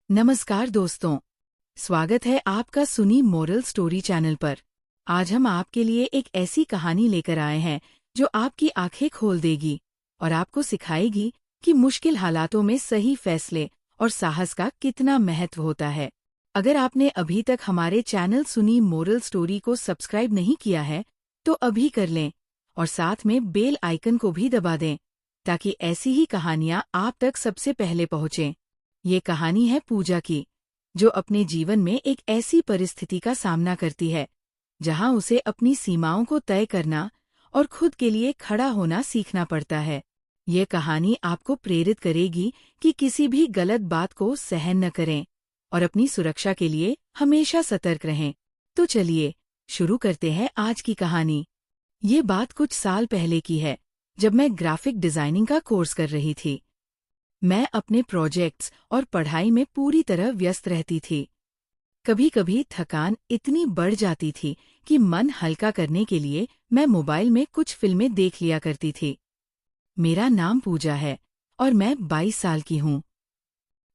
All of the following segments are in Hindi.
नमस्कार दोस्तों, स्वागत है आपका सुनी मोरल स्टोरी चैनल पर। आज हम आपके लिए एक ऐसी कहानी लेकर आए हैं जो आपकी आंखें खोल देगी और आपको सिखाएगी कि मुश्किल हालातों में सही फैसले और साहस का कितना महत्व होता है। अगर आपने अभी तक हमारे चैनल सुनी मोरल स्टोरी को सब्सक्राइब नहीं किया है तो अभी कर लें और साथ में बेल आइकन को भी दबा दें ताकि ऐसी ही कहानियां आप तक सबसे पहले पहुंचें। ये कहानी है पूजा की, जो अपने जीवन में एक ऐसी परिस्थिति का सामना करती है जहां उसे अपनी सीमाओं को तय करना और खुद के लिए खड़ा होना सीखना पड़ता है। ये कहानी आपको प्रेरित करेगी कि किसी भी गलत बात को सहन न करें और अपनी सुरक्षा के लिए हमेशा सतर्क रहें। तो चलिए शुरू करते हैं आज की कहानी। ये बात कुछ साल पहले की है, जब मैं ग्राफिक डिजाइनिंग का कोर्स कर रही थी। मैं अपने प्रोजेक्ट्स और पढ़ाई में पूरी तरह व्यस्त रहती थी। कभी कभी थकान इतनी बढ़ जाती थी कि मन हल्का करने के लिए मैं मोबाइल में कुछ फिल्में देख लिया करती थी। मेरा नाम पूजा है और मैं 22 साल की हूँ।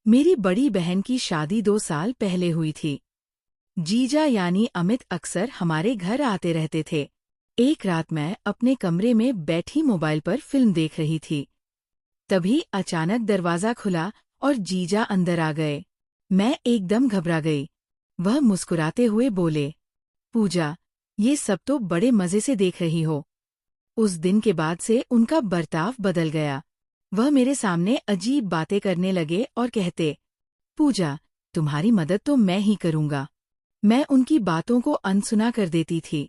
मेरी बड़ी बहन की शादी 2 साल पहले हुई थी। जीजा यानी अमित अक्सर हमारे घर आते रहते थे। एक रात मैं अपने कमरे में बैठी मोबाइल पर फिल्म देख रही थी। तभी अचानक दरवाजा खुला और जीजा अंदर आ गए। मैं एकदम घबरा गई। वह मुस्कुराते हुए बोले, पूजा, ये सब तो बड़े मजे से देख रही हो। उस दिन के बाद से उनका बर्ताव बदल गया। वह मेरे सामने अजीब बातें करने लगे और कहते, पूजा, तुम्हारी मदद तो मैं ही करूंगा। मैं उनकी बातों को अनसुना कर देती थी,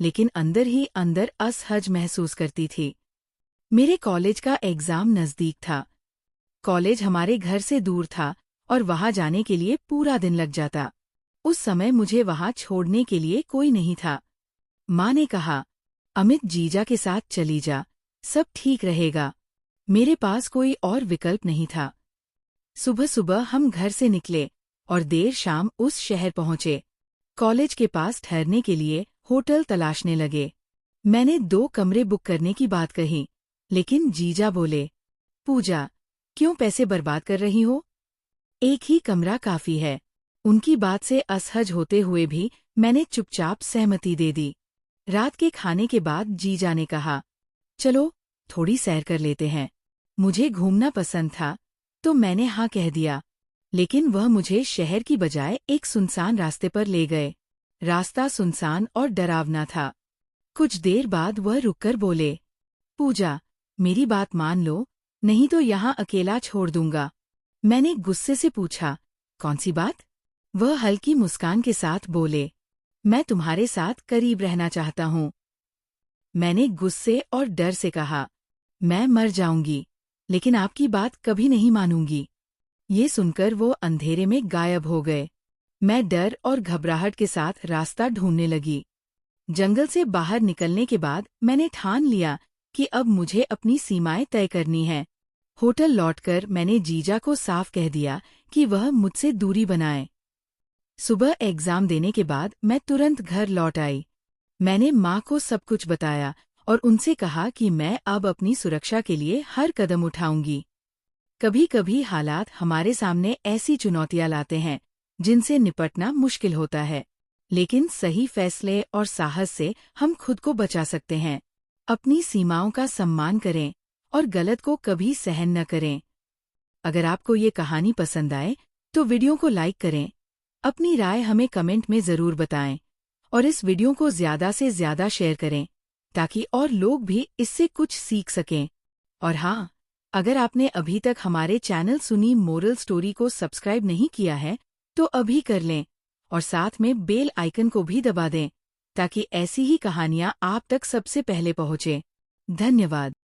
लेकिन अंदर ही अंदर असहज महसूस करती थी। मेरे कॉलेज का एग्जाम नजदीक था। कॉलेज हमारे घर से दूर था और वहां जाने के लिए पूरा दिन लग जाता। उस समय मुझे वहां छोड़ने के लिए कोई नहीं था। माँ ने कहा, अमित जीजा के साथ चली जा, सब ठीक रहेगा। मेरे पास कोई और विकल्प नहीं था। सुबह सुबह हम घर से निकले और देर शाम उस शहर पहुंचे। कॉलेज के पास ठहरने के लिए होटल तलाशने लगे। मैंने 2 कमरे बुक करने की बात कही, लेकिन जीजा बोले, पूजा, क्यों पैसे बर्बाद कर रही हो? एक ही कमरा काफी है। उनकी बात से असहज होते हुए भी मैंने चुपचाप सहमति दे दी। रात के खाने के बाद जीजा ने कहा, चलो थोड़ी सैर कर लेते हैं। मुझे घूमना पसंद था तो मैंने हाँ कह दिया, लेकिन वह मुझे शहर की बजाय एक सुनसान रास्ते पर ले गए। रास्ता सुनसान और डरावना था। कुछ देर बाद वह रुककर बोले, पूजा, मेरी बात मान लो, नहीं तो यहाँ अकेला छोड़ दूंगा। मैंने गुस्से से पूछा, कौन सी बात? वह हल्की मुस्कान के साथ बोले, मैं तुम्हारे साथ करीब रहना चाहता हूँ। मैंने गुस्से और डर से कहा, मैं मर जाऊंगी, लेकिन आपकी बात कभी नहीं मानूंगी। ये सुनकर वो अंधेरे में गायब हो गए। मैं डर और घबराहट के साथ रास्ता ढूंढने लगी। जंगल से बाहर निकलने के बाद मैंने ठान लिया कि अब मुझे अपनी सीमाएं तय करनी हैं। होटल लौटकर मैंने जीजा को साफ कह दिया कि वह मुझसे दूरी बनाए। सुबह एग्जाम देने के बाद मैं तुरंत घर लौट आई। मैंने माँ को सब कुछ बताया और उनसे कहा कि मैं अब अपनी सुरक्षा के लिए हर कदम उठाऊंगी। कभी कभी हालात हमारे सामने ऐसी चुनौतियां लाते हैं जिनसे निपटना मुश्किल होता है, लेकिन सही फैसले और साहस से हम खुद को बचा सकते हैं। अपनी सीमाओं का सम्मान करें और गलत को कभी सहन न करें। अगर आपको ये कहानी पसंद आए तो वीडियो को लाइक करें, अपनी राय हमें कमेंट में ज़रूर बताएं और इस वीडियो को ज़्यादा से ज़्यादा शेयर करें ताकि और लोग भी इससे कुछ सीख सकें। और हाँ, अगर आपने अभी तक हमारे चैनल सुनी मोरल स्टोरी को सब्सक्राइब नहीं किया है तो अभी कर लें और साथ में बेल आइकन को भी दबा दें ताकि ऐसी ही कहानियां आप तक सबसे पहले पहुंचे। धन्यवाद।